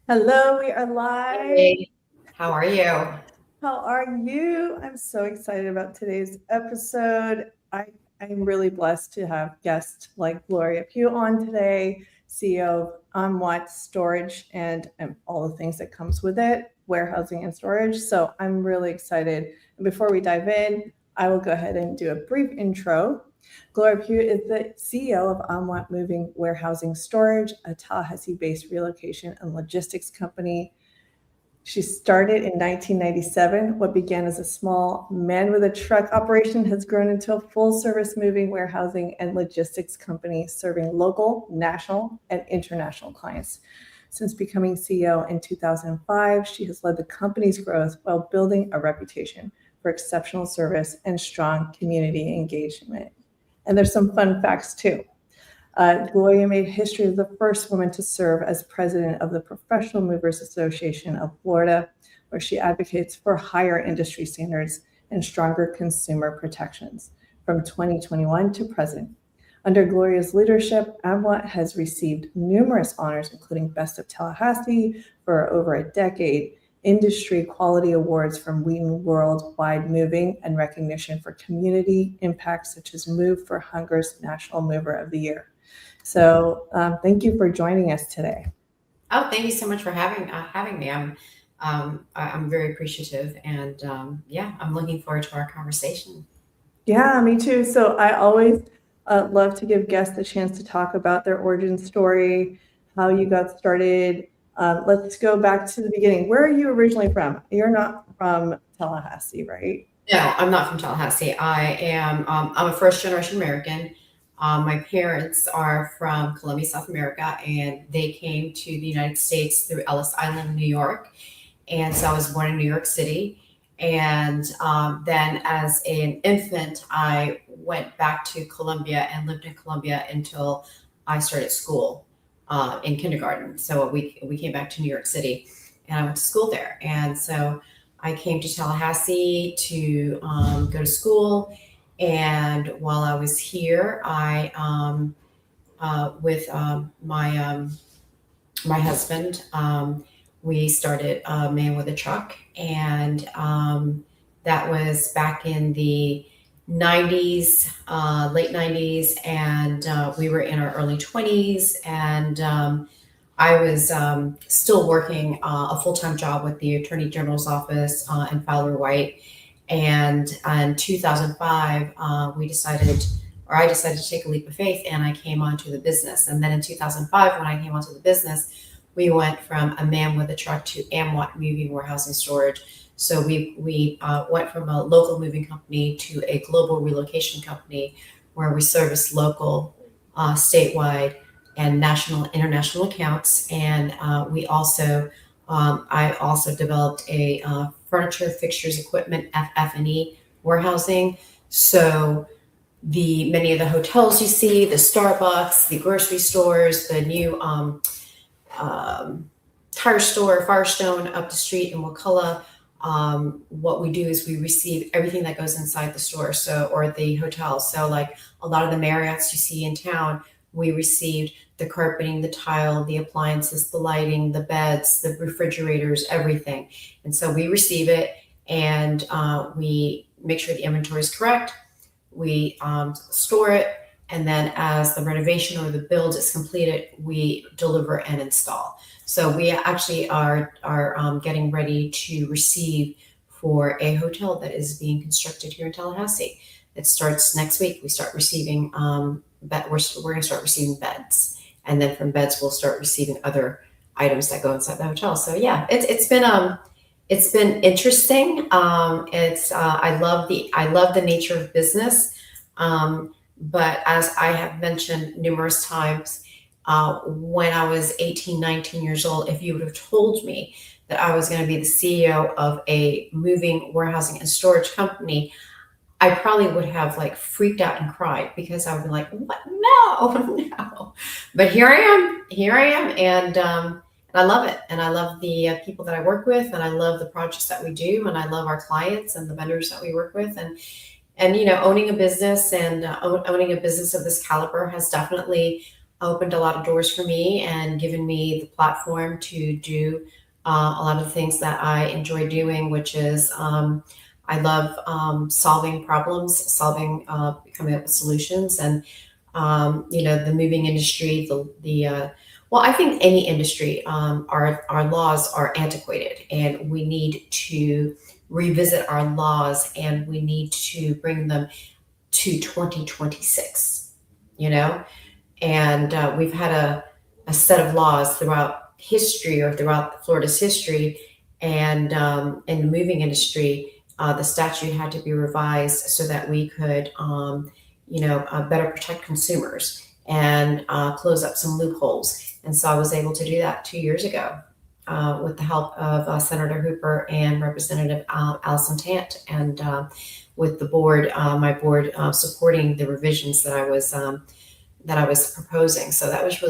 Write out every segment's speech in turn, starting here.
Hello, we are live. Hey, how are you? How are you? I'm so excited about today's episode. I'm really blessed to have guests like Gloria Pugh on today, CEO of AMWAT Storage and all the things that comes with it, warehousing and storage. So I'm really excited. And before we dive in, I will go ahead and do a brief intro. Gloria Pugh is the CEO of AMWAT Moving Warehousing Storage, a Tallahassee-based relocation and logistics company. She started in 1997. What began as a small man with a truck operation has grown into a full-service moving, warehousing, and logistics company serving local, national, and international clients. Since becoming CEO in 2005, she has led the company's growth while building a reputation for exceptional service and strong community engagement. And there's some fun facts too. Gloria made history as the first woman to serve as president of the Professional Movers Association of Florida, where she advocates for higher industry standards and stronger consumer protections from 2021 to present. Under Gloria's leadership, AMWAT has received numerous honors, including Best of Tallahassee for over a decade, industry quality awards from Wheaton Worldwide Moving, and recognition for community impacts such as Move for Hunger's National Mover of the Year. So thank you for joining us today. Oh, thank you so much for having me. I'm very appreciative, and yeah, I'm looking forward to our conversation. Yeah, me too. So I always love to give guests a chance to talk about their origin story, how you got started. Let's go back to the beginning. Where are you originally from? You're not from Tallahassee, right? No, I'm not from Tallahassee. I'm a first generation American. My parents are from Colombia, South America, and they came to the United States through Ellis Island, New York. And so I was born in New York City. And then as an infant, I went back to Colombia and lived in Colombia until I started school in kindergarten. So we came back to New York City and I went to school there. And so I came to Tallahassee to go to school. And while I was here, I with my husband, we started a Man with a Truck, and that was back in the 90s, late 90s, and we were in our early 20s, and I was still working a full-time job with the Attorney General's office in Fowler White. And in 2005, I decided to take a leap of faith, and I came onto the business. And then in 2005, when I came onto the business, we went from a man with a truck to AMWAT Moving, Warehousing, Storage. So we went from a local moving company to a global relocation company where we service local, statewide, and national, international accounts. And I also developed a furniture, fixtures, equipment, FF&E warehousing. So many of the hotels you see, the Starbucks, the grocery stores, the new tire store, Firestone up the street in Wakulla. What we do is we receive everything that goes inside the store, or the hotel. So like a lot of the Marriotts you see in town, we received the carpeting, the tile, the appliances, the lighting, the beds, the refrigerators, everything. And so we receive it, and we make sure the inventory is correct. We store it, and then as the renovation or the build is completed, we deliver and install. So we actually are getting ready to receive for a hotel that is being constructed here in Tallahassee. It starts next week. We start receiving we're going to start receiving beds, and then from beds we'll start receiving other items that go inside the hotel. So yeah, it's been interesting. I love the nature of business, but as I have mentioned numerous times, when I was 18, 19 years old, if you would have told me that I was going to be the CEO of a moving, warehousing, and storage company, I probably would have like freaked out and cried, because I would be like, "What? No, no!" But here I am, and I love it, and I love the people that I work with, and I love the projects that we do, and I love our clients and the vendors that we work with, and owning a business of this caliber has definitely opened a lot of doors for me and given me the platform to do a lot of the things that I enjoy doing, which is I love solving problems, coming up with solutions, and the moving industry, well, I think any industry, our laws are antiquated, and we need to revisit our laws, and we need to bring them to 2026. And we've had a set of laws throughout history, or throughout Florida's history, and in the moving industry, the statute had to be revised so that we could, better protect consumers and close up some loopholes. And so I was able to do that 2 years ago with the help of Senator Hooper and Representative Allison Tant, and with the board, my board, supporting the revisions that I was proposing. So that was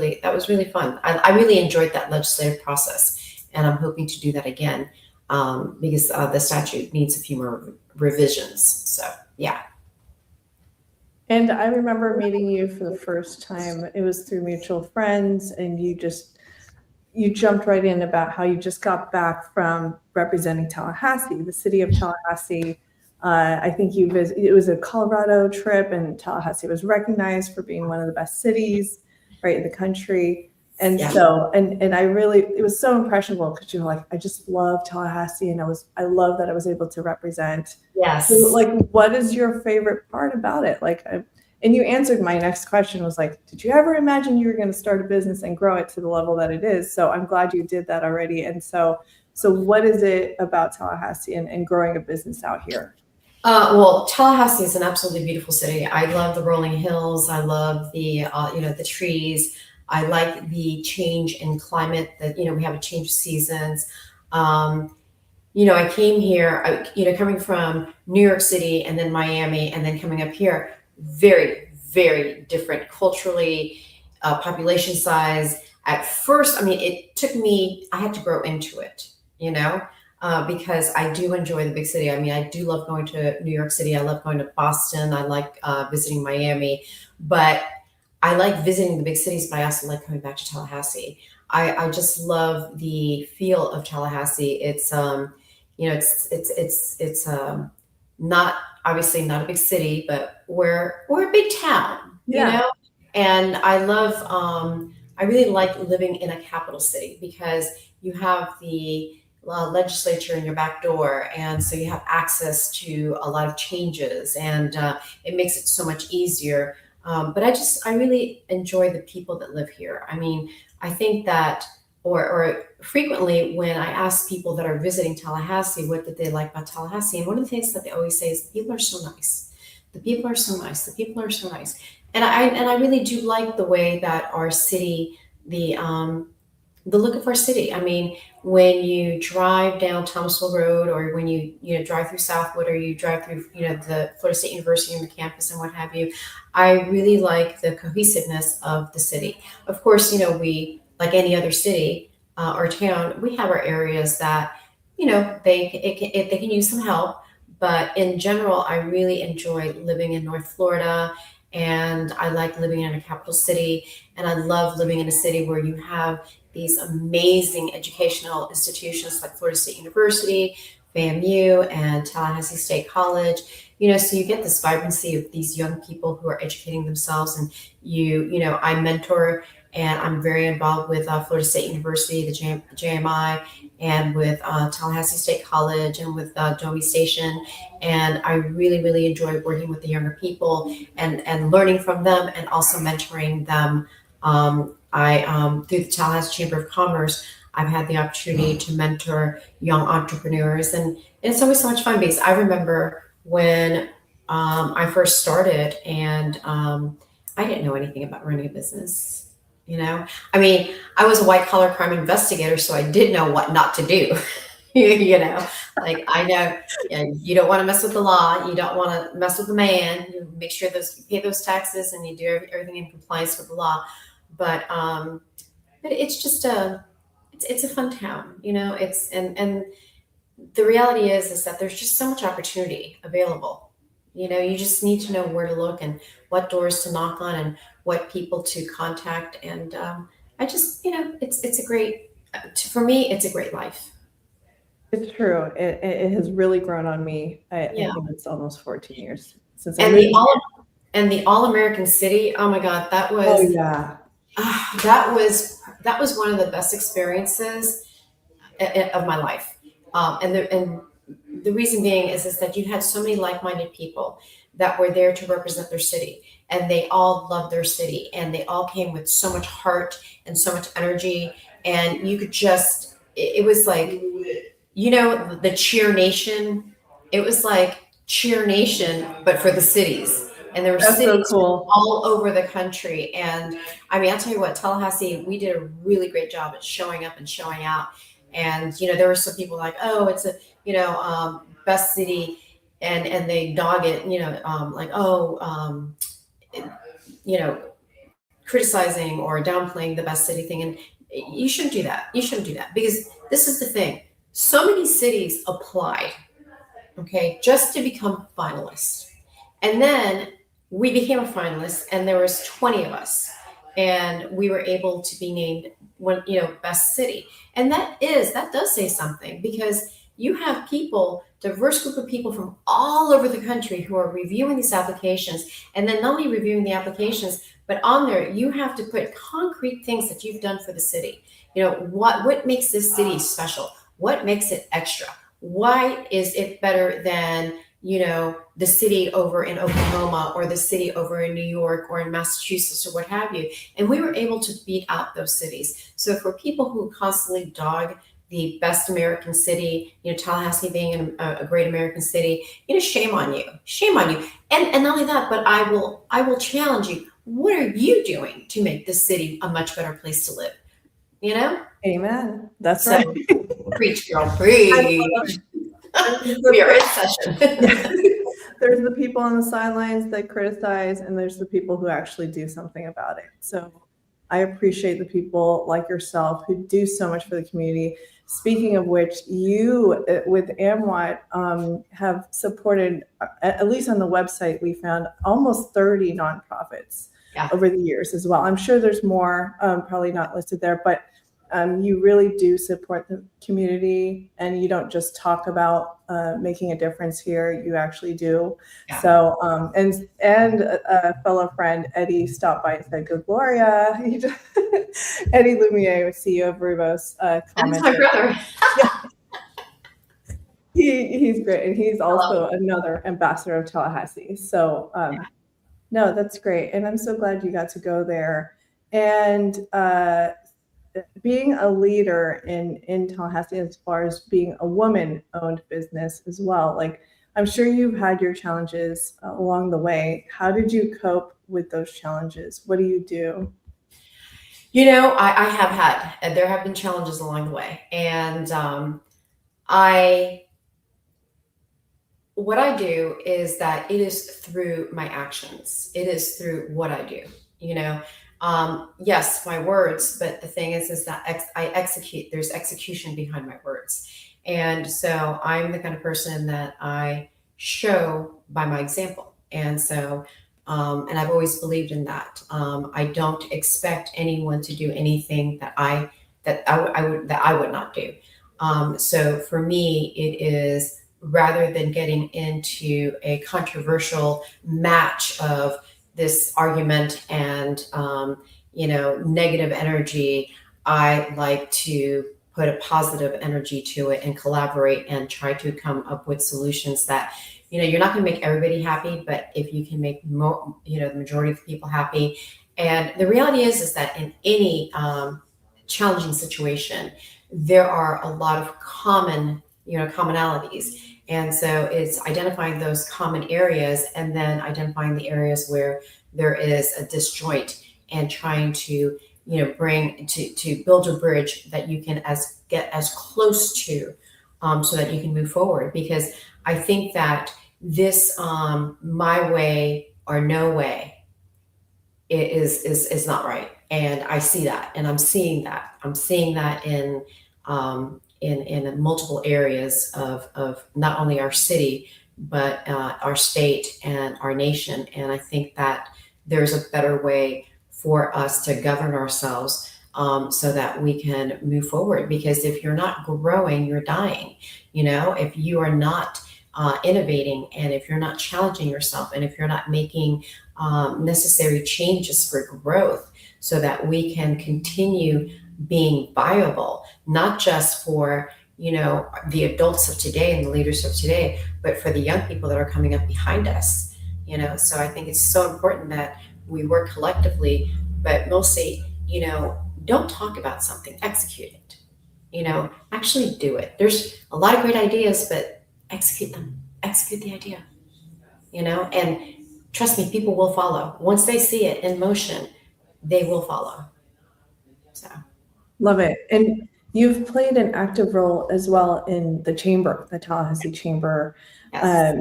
really fun. I really enjoyed that legislative process, and I'm hoping to do that again because the statute needs a few more revisions. So yeah. And I remember meeting you for the first time. It was through mutual friends, and you jumped right in about how you just got back from representing Tallahassee, the city of Tallahassee. I think it was a Colorado trip, and Tallahassee was recognized for being one of the best cities, right, in the country. And Yeah. so, and it was so impressionable, because you're like, I just love Tallahassee, and I love that I was able to represent. Yes. So, like, what is your favorite part about it? Like, and you answered my next question, was like, did you ever imagine you were going to start a business and grow it to the level that it is? So I'm glad you did that already. And so what is it about Tallahassee and growing a business out here? Well, Tallahassee is an absolutely beautiful city. I love the rolling hills. I love the trees. I like the change in climate, that, we have a change of seasons. I came here, coming from New York City and then Miami and then coming up here, very, very different culturally, population size. At first, it took me, I had to grow into it, because I do enjoy the big city. I do love going to New York City. I love going to Boston. I like visiting Miami, but I like visiting the big cities, but I also like coming back to Tallahassee. I just love the feel of Tallahassee. It's not, obviously not a big city, but we're a big town, and I really like living in a capital city, because you have the legislature in your back door, and so you have access to a lot of changes, and it makes it so much easier. But I really enjoy the people that live here. I think that, or frequently when I ask people that are visiting Tallahassee, what did they like about Tallahassee? And one of the things that they always say is, the people are so nice. The people are so nice. The people are so nice. And I really do like the way that our city, the look of our city. When you drive down Thomasville Road, or when you drive through Southwood, or you drive through, the Florida State University and the campus and what have you, I really like the cohesiveness of the city. Of course, we, like any other city or town, we have our areas that, they can use some help. But in general, I really enjoy living in North Florida, and I like living in a capital city, and I love living in a city where you have these amazing educational institutions like Florida State University, FAMU, and Tallahassee State College. So you get this vibrancy of these young people who are educating themselves, and I mentor, and I'm very involved with Florida State University, the JMI, and with Tallahassee State College, and with Domi Station. And I really, really enjoy working with the younger people and learning from them, and also mentoring them. Through the Tallahassee Chamber of Commerce, I've had the opportunity to mentor young entrepreneurs, and it's always so much fun, because I remember when I first started, and I didn't know anything about running a business. I was a white collar crime investigator, so I did know what not to do. Like, I know, you don't want to mess with the law, you don't want to mess with the man, you make sure you pay those taxes, and you do everything in compliance with the law. But it's just it's a fun town, and the reality is that there's just so much opportunity available, You just need to know where to look and what doors to knock on and what people to contact. And I just, it's a great, for me, it's a great life. It's true. It has really grown on me. I Yeah. think it's almost 14 years since I And moved. the All-American City, oh my God, that Oh was, yeah. that was one of the best experiences of my life. And the reason being is that you had so many like-minded people that were there to represent their city, and they all loved their city, and they all came with so much heart and so much energy, and you could just, it was like, the Cheer Nation. It was like Cheer Nation, but for the cities. And there were That's so cities cool. all over the country. And I mean, I'll tell you what, Tallahassee, we did a really great job at showing up and showing out. And, there were some people like, oh, it's a, best city. And they dog it, like, oh, you know, criticizing or downplaying the best city thing. And you shouldn't do that. You shouldn't do that, because this is the thing. So many cities applied, okay, just to become finalists. And then we became a finalist, and there was 20 of us, and we were able to be named one, best city. And that does say something, because you have people, diverse group of people from all over the country who are reviewing these applications, and then not only reviewing the applications, but on there you have to put concrete things that you've done for the city. What makes this city special? What makes it extra? Why is it better than the city over in Oklahoma, or the city over in New York, or in Massachusetts, or what have you? And we were able to beat out those cities. So for people who constantly dog the best American city, Tallahassee being a great American city, shame on you, shame on you. And not only that, but I will challenge you. What are you doing to make this city a much better place to live? Amen. That's So, right. preach, girl, preach. We are in session. There's the people on the sidelines that criticize, and there's the people who actually do something about it. So I appreciate the people like yourself who do so much for the community. Speaking of which, you with AMWAT have supported, at least on the website, we found almost 30 nonprofits over the years as well. I'm sure there's more, probably not listed there, but you really do support the community, and you don't just talk about making a difference here. You actually do. Yeah. So, and a fellow friend, Eddie, stopped by and said, "Good Gloria." Eddie Lumiere, CEO of Rubos, commented. That's my brother. Yeah. He's great, and he's also another ambassador of Tallahassee. So, no, that's great, and I'm so glad you got to go there. And being a leader in Tallahassee, as far as being a woman-owned business as well, like, I'm sure you've had your challenges along the way. How did you cope with those challenges? What do you do? I have had, and there have been challenges along the way. And what I do is that it is through my actions. It is through what I do, yes, my words, but the thing is that I execute. There's execution behind my words. And so I'm the kind of person that I show by my example. And so, and I've always believed in that. I don't expect anyone to do anything that I would not do. So for me, it is, rather than getting into a controversial match of this argument and negative energy, I like to put a positive energy to it and collaborate and try to come up with solutions that, you're not going to make everybody happy, but if you can make the majority of the people happy. And the reality is that in any challenging situation, there are a lot of commonalities. And so it's identifying those common areas, and then identifying the areas where there is a disjoint, and trying to, bring to build a bridge that you can get as close to, so that you can move forward. Because I think that this my way or no way is not right. And I see that, and I'm seeing that in multiple areas of not only our city, but our state and our nation. And I think that there's a better way for us to govern ourselves, so that we can move forward. Because if you're not growing, you're dying. If you are not innovating, and if you're not challenging yourself, and if you're not making necessary changes for growth, so that we can continue being viable, not just for the adults of today and the leaders of today, but for the young people that are coming up behind us. So I think it's so important that we work collectively, but mostly, don't talk about something, execute it. Actually do it. There's a lot of great ideas, but execute them. Execute the idea. And trust me, people will follow. Once they see it in motion, they will follow. So Love it. And you've played an active role as well in the chamber, the Tallahassee Chamber. yes.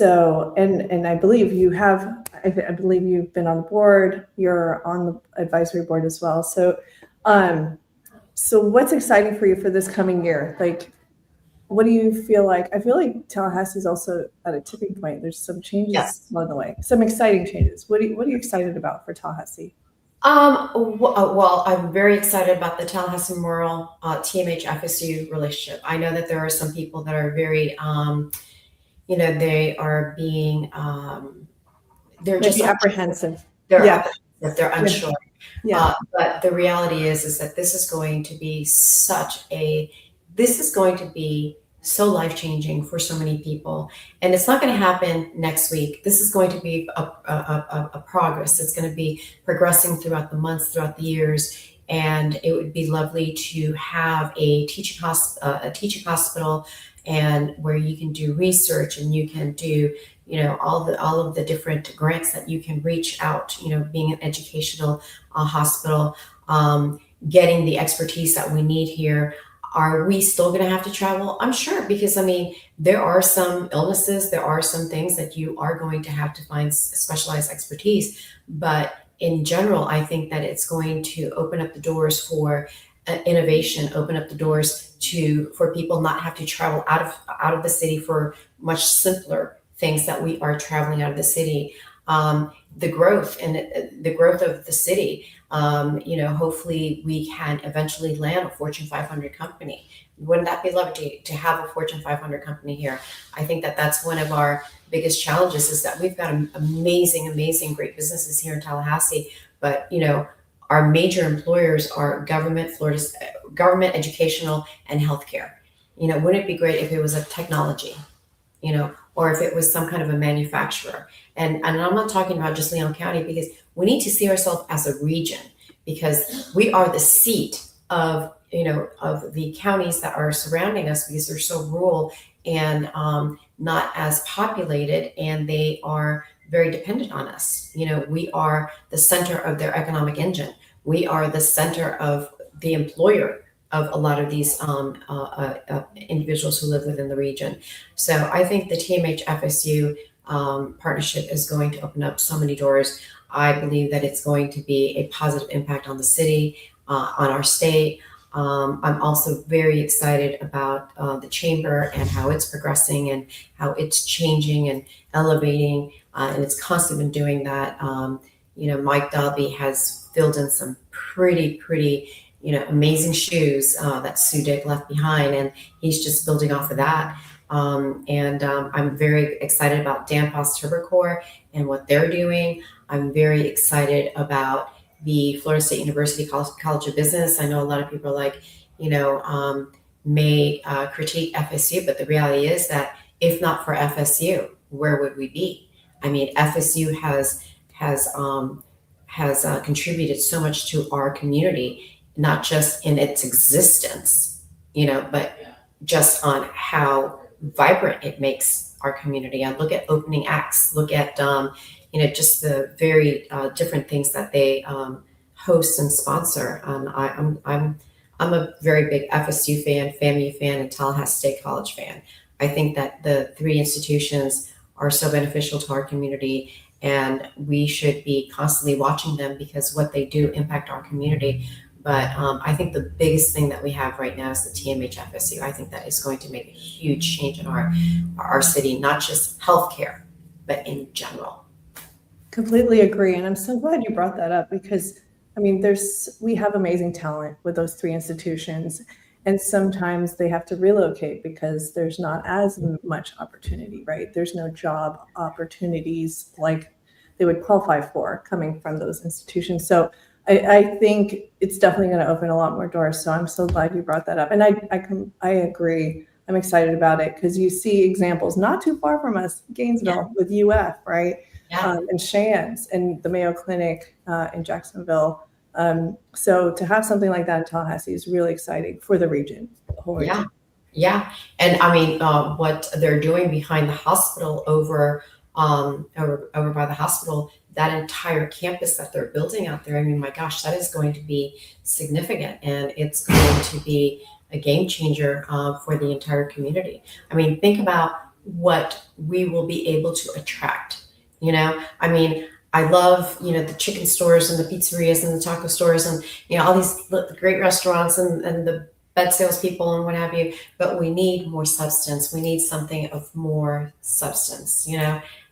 And I believe you have, I believe you've been on the board, you're on the advisory board as well. So what's exciting for you for this coming year? Like, what do you feel like? I feel like Tallahassee's also at a tipping point. There's some changes Yes. along the way, some exciting changes. What are you excited about for Tallahassee? Well, I'm very excited about the Tallahassee Memorial TMH FSU relationship. I know that there are some people that are very, they are being, they're Maybe just apprehensive. they're Yeah. apprehensive, they're unsure. Yeah. But the reality is that this is going to be so life-changing for so many people. And it's not going to happen next week. This is going to be a progress. It's going to be progressing throughout the months, throughout the years. And it would be lovely to have a teaching hospital, and where you can do research, and you can do all of the different grants that you can reach out, being an educational hospital, getting the expertise that we need here. Are we still going to have to travel? I'm sure, because there are some illnesses, there are some things that you are going to have to find specialized expertise. But in general, I think that it's going to open up the doors for innovation, open up the doors for people not have to travel out of the city for much simpler things that we are traveling out of the city. The growth of the city. Hopefully we can eventually land a Fortune 500 company. Wouldn't that be lovely to have a Fortune 500 company here? I think that that's one of our biggest challenges, is that we've got amazing, great businesses here in Tallahassee, but our major employers are government, Florida's government, educational, and healthcare. Wouldn't it be great if it was a technology, or if it was some kind of a manufacturer? And I'm not talking about just Leon County, because we need to see ourselves as a region, because we are the seat of the counties that are surrounding us, because they're so rural and not as populated, and they are very dependent on us. We are the center of their economic engine. We are the center of the employer of a lot of these individuals who live within the region. So I think the TMH FSU partnership is going to open up so many doors. I believe that it's going to be a positive impact on the city, on our state. I'm also very excited about the chamber and how it's progressing and how it's changing and elevating, and it's constantly been doing that. Mike Dalby has filled in some pretty amazing shoes that Sue Dick left behind, and he's just building off of that. I'm very excited about Danfoss Turbocore and what they're doing. I'm very excited about the Florida State University College of Business. I know a lot of people are like, may critique FSU, but the reality is that if not for FSU, where would we be? FSU has contributed so much to our community, not just in its existence, but just on how vibrant it makes our community. I look at opening acts, look at just the very different things that they host and sponsor. I'm a very big FSU fan, FAMU fan, and Tallahassee State College fan. I think that the three institutions are so beneficial to our community, and we should be constantly watching them, because what they do impact our community. But I think the biggest thing that we have right now is the TMHFSU. I think that is going to make a huge change in our city, not just healthcare, but in general. Completely agree. And I'm so glad you brought that up because, I mean, we have amazing talent with those three institutions. And sometimes they have to relocate because there's not as much opportunity, right? There's no job opportunities like they would qualify for coming from those institutions. So I think it's definitely going to open a lot more doors. So I'm so glad you brought that up. And I agree. I'm excited about it because you see examples not too far from us, Gainesville with UF, right? Yeah. And Shands and the Mayo Clinic in Jacksonville. So to have something like that in Tallahassee is really exciting for the region, the whole region. Yeah. And I mean, what they're doing behind the hospital over by the hospital, that entire campus that they're building out there, I mean, my gosh, that is going to be significant, and it's going to be a game changer for the entire community. I mean, think about what we will be able to attract. I mean, I love, the chicken stores and the pizzerias and the taco stores and, all these great restaurants and the bed salespeople and what have you, but we need more substance. We need something of more substance,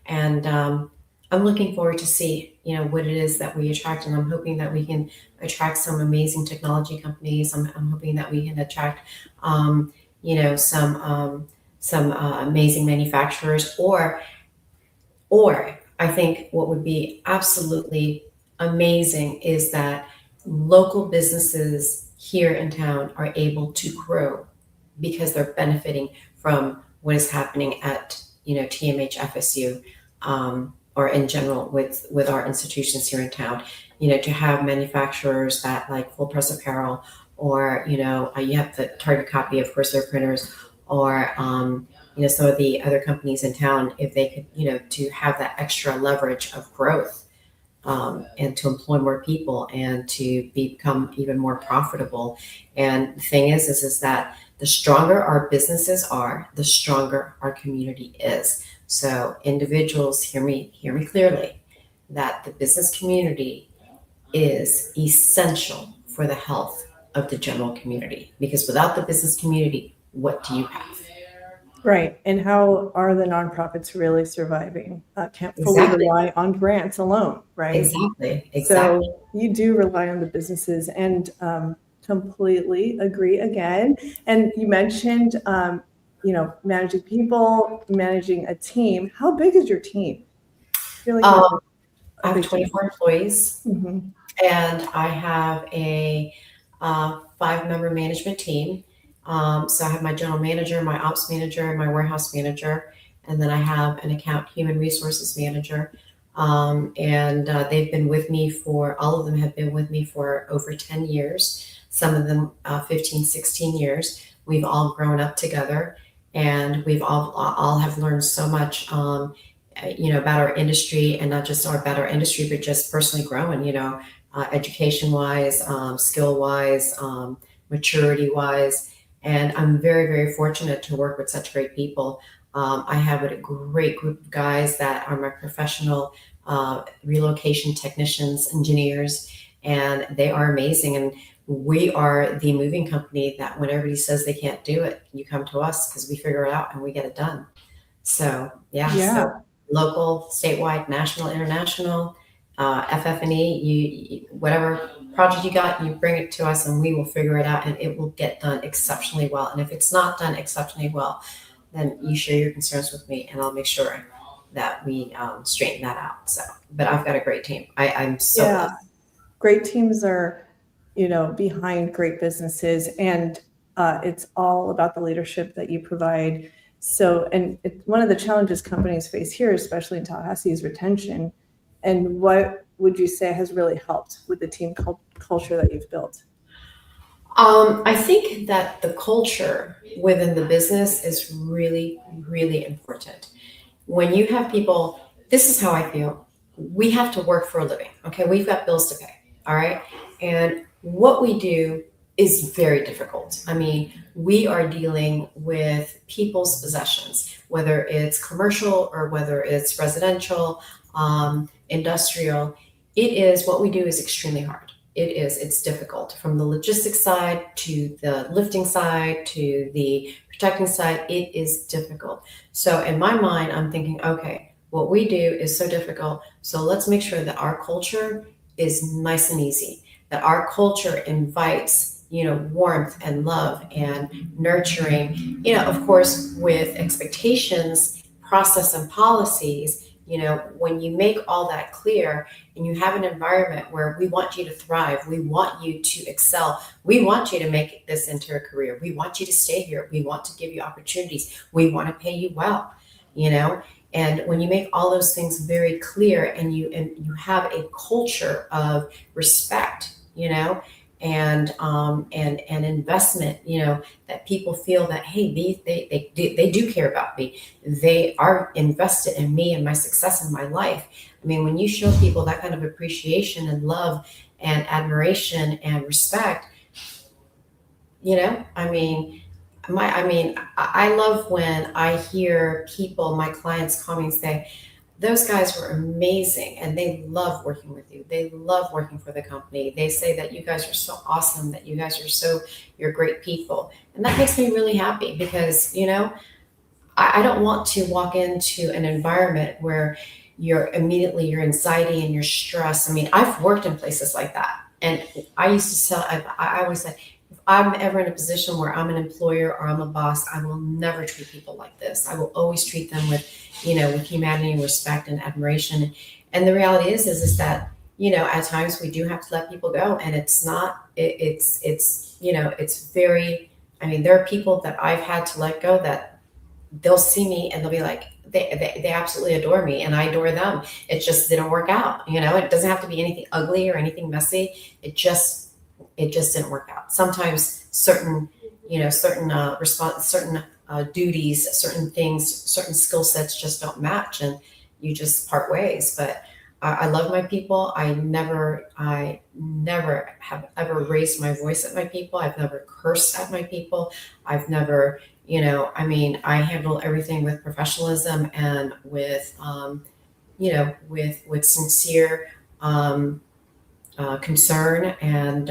and I'm looking forward to see, what it is that we attract. And I'm hoping that we can attract some amazing technology companies. I'm hoping that we can attract, some amazing manufacturers or I think what would be absolutely amazing is that local businesses here in town are able to grow because they're benefiting from what is happening at TMH FSU, or in general with our institutions here in town. To have manufacturers that like Full Press Apparel, or you have the Target Copy, of course, their printers, or some of the other companies in town, if they could, to have that extra leverage of growth, and to employ more people and to become even more profitable. And the thing is that the stronger our businesses are, the stronger our community is. So individuals, hear me clearly, that the business community is essential for the health of the general community, because without the business community, what do you have? Right. And how are the nonprofits really surviving? Can't fully rely on grants alone, right? Exactly. So you do rely on the businesses, and completely agree again. And you mentioned, managing people, managing a team. How big is your team? I feel like I have 24 employees, mm-hmm. and I have a 5-member management team. So I have my general manager, my ops manager, my warehouse manager, and then I have an account human resources manager. And they've been with me all of them have been with me for over 10 years, some of them 15, 16 years. We've all grown up together, and we've all have learned so much, about our industry, and not just about our industry, but just personally growing, education wise, skill wise, maturity wise. And I'm very, very fortunate to work with such great people. I have a great group of guys that are my professional relocation technicians, engineers, and they are amazing. And we are the moving company that when everybody says they can't do it, you come to us because we figure it out and we get it done. So, so local, statewide, national, international, FF&E, whatever project you got, you bring it to us and we will figure it out, and it will get done exceptionally well. And if it's not done exceptionally well, then you share your concerns with me, and I'll make sure that we straighten that out. So, but I've got a great team. I'm so blessed. Great teams are, behind great businesses, and it's all about the leadership that you provide. So, and one of the challenges companies face here, especially in Tallahassee, is retention. And what would you say has really helped with the team culture that you've built? I think that the culture within the business is really, really important. When you have people, this is how I feel. We have to work for a living. Okay. We've got bills to pay. All right. And what we do is very difficult. I mean, we are dealing with people's possessions, whether it's commercial or whether it's residential, industrial. What we do is extremely hard. It is. It's difficult from the logistics side to the lifting side to the protecting side. It is difficult. So in my mind, I'm thinking, okay, what we do is so difficult. So let's make sure that our culture is nice and easy, that our culture invites, warmth and love and nurturing, of course, with expectations, process, and policies. When you make all that clear and you have an environment where we want you to thrive, we want you to excel, we want you to make this into a career, we want you to stay here, we want to give you opportunities, we want to pay you well, and when you make all those things very clear and you have a culture of respect, and investment, that people feel that, hey, they do care about me. They are invested in me and my success in my life. I mean, when you show people that kind of appreciation and love and admiration and respect, I love when I hear people, my clients, call me and say, those guys were amazing and they love working with you. They love working for the company. They say that you guys are so awesome, that you're great people. And that makes me really happy because, I don't want to walk into an environment where your anxiety and your stress. I mean, I've worked in places like that. And I used to tell, I always said, if I'm ever in a position where I'm an employer or I'm a boss, I will never treat people like this. I will always treat them with humanity and respect and admiration. And the reality is that, at times we do have to let people go. And it's very, there are people that I've had to let go that they'll see me and they'll be like, they absolutely adore me and I adore them. It just didn't work out. It doesn't have to be anything ugly or anything messy. It just didn't work out. Sometimes certain duties, certain things, certain skill sets just don't match and you just part ways. But I love my people. I never have ever raised my voice at my people. I've never cursed at my people. I've never, I handle everything with professionalism and with sincere concern and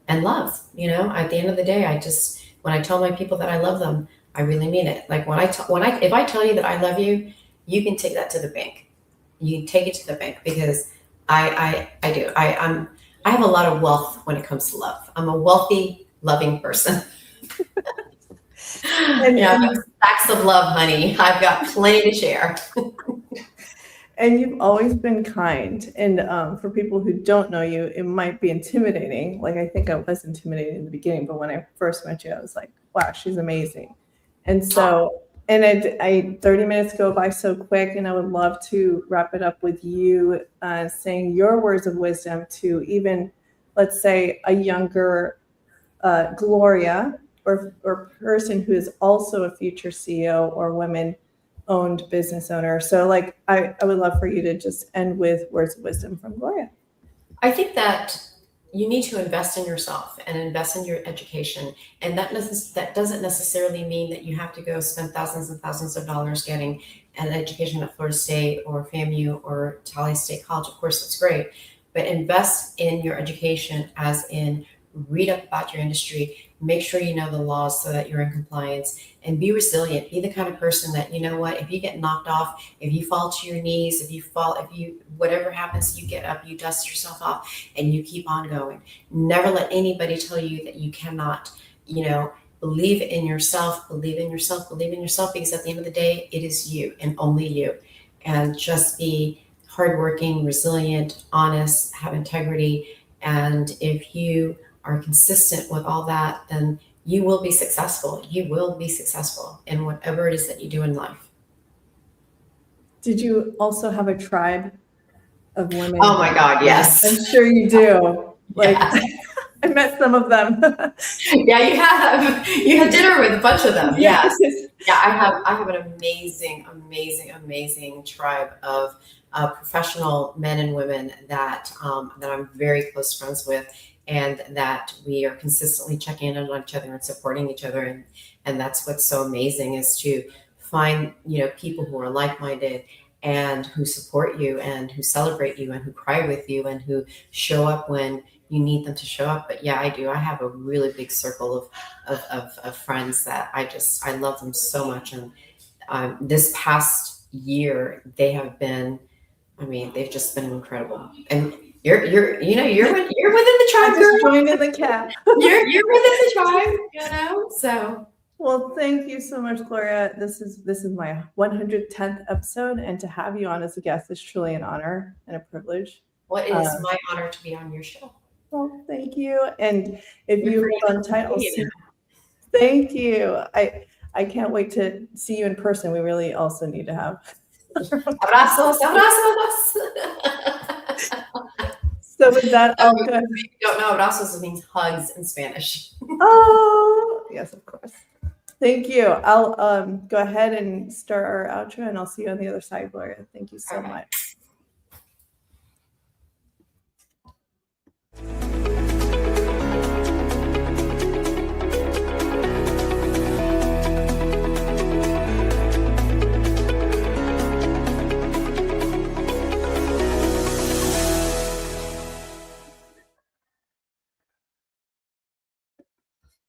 love. At the end of the day, when I tell my people that I love them, I really mean it. Like if I tell you that I love you, you can take that to the bank. You can take it to the bank because I do. I have a lot of wealth when it comes to love. I'm a wealthy, loving person. And stacks of love, honey. I've got plenty to share. And you've always been kind. And for people who don't know you, it might be intimidating. Like, I think I was intimidated in the beginning, but when I first met you, I was like, wow, she's amazing. And so, and I 30 minutes go by so quick, and I would love to wrap it up with you saying your words of wisdom to even, let's say, a younger Gloria or person who is also a future CEO or women-owned business owner. So like, I would love for you to just end with words of wisdom from Gloria. I think that you need to invest in yourself and invest in your education. And that doesn't necessarily mean that you have to go spend thousands and thousands of dollars getting an education at Florida State or FAMU or Tallahassee State College. Of course, that's great. But invest in your education, as in read up about your industry, make sure you know the laws so that you're in compliance, and be resilient. Be the kind of person that, if you get knocked off, if you fall to your knees, whatever happens, you get up, you dust yourself off, and you keep on going. Never let anybody tell you that you cannot, believe in yourself, because at the end of the day, it is you and only you. And just be hardworking, resilient, honest, have integrity. And if you are consistent with all that, then you will be successful. You will be successful in whatever it is that you do in life. Did you also have a tribe of women? Oh my God, yes. I'm sure you do. Like, Yes. I met some of them. Yeah, you have. You had dinner with a bunch of them. Yes. Yeah, I have an amazing tribe of professional men and women that I'm very close friends with, and that we are consistently checking in on each other and supporting each other. And that's what's so amazing, is to find, people who are like-minded and who support you and who celebrate you and who cry with you and who show up when you need them to show up. But yeah, I do. I have a really big circle of friends that I love them so much. And this past year, they have been, I mean, they've just been incredible. And you're within the tribe, I girl. just joined in the chat. You're within the tribe, so. Well, thank you so much, Gloria. This is my 110th episode, and to have you on as a guest is truly an honor and a privilege. Well, it is my honor to be on your show. Well, thank you. And if you hold on tight, I'll see. Thank you. I can't wait to see you in person. We really also need to have. Abrazos. So with that, I'll go. If you don't know, abrazos means hugs in Spanish. Oh, yes, of course. Thank you. I'll go ahead and start our outro, and I'll see you on the other side, Gloria. Thank you so much.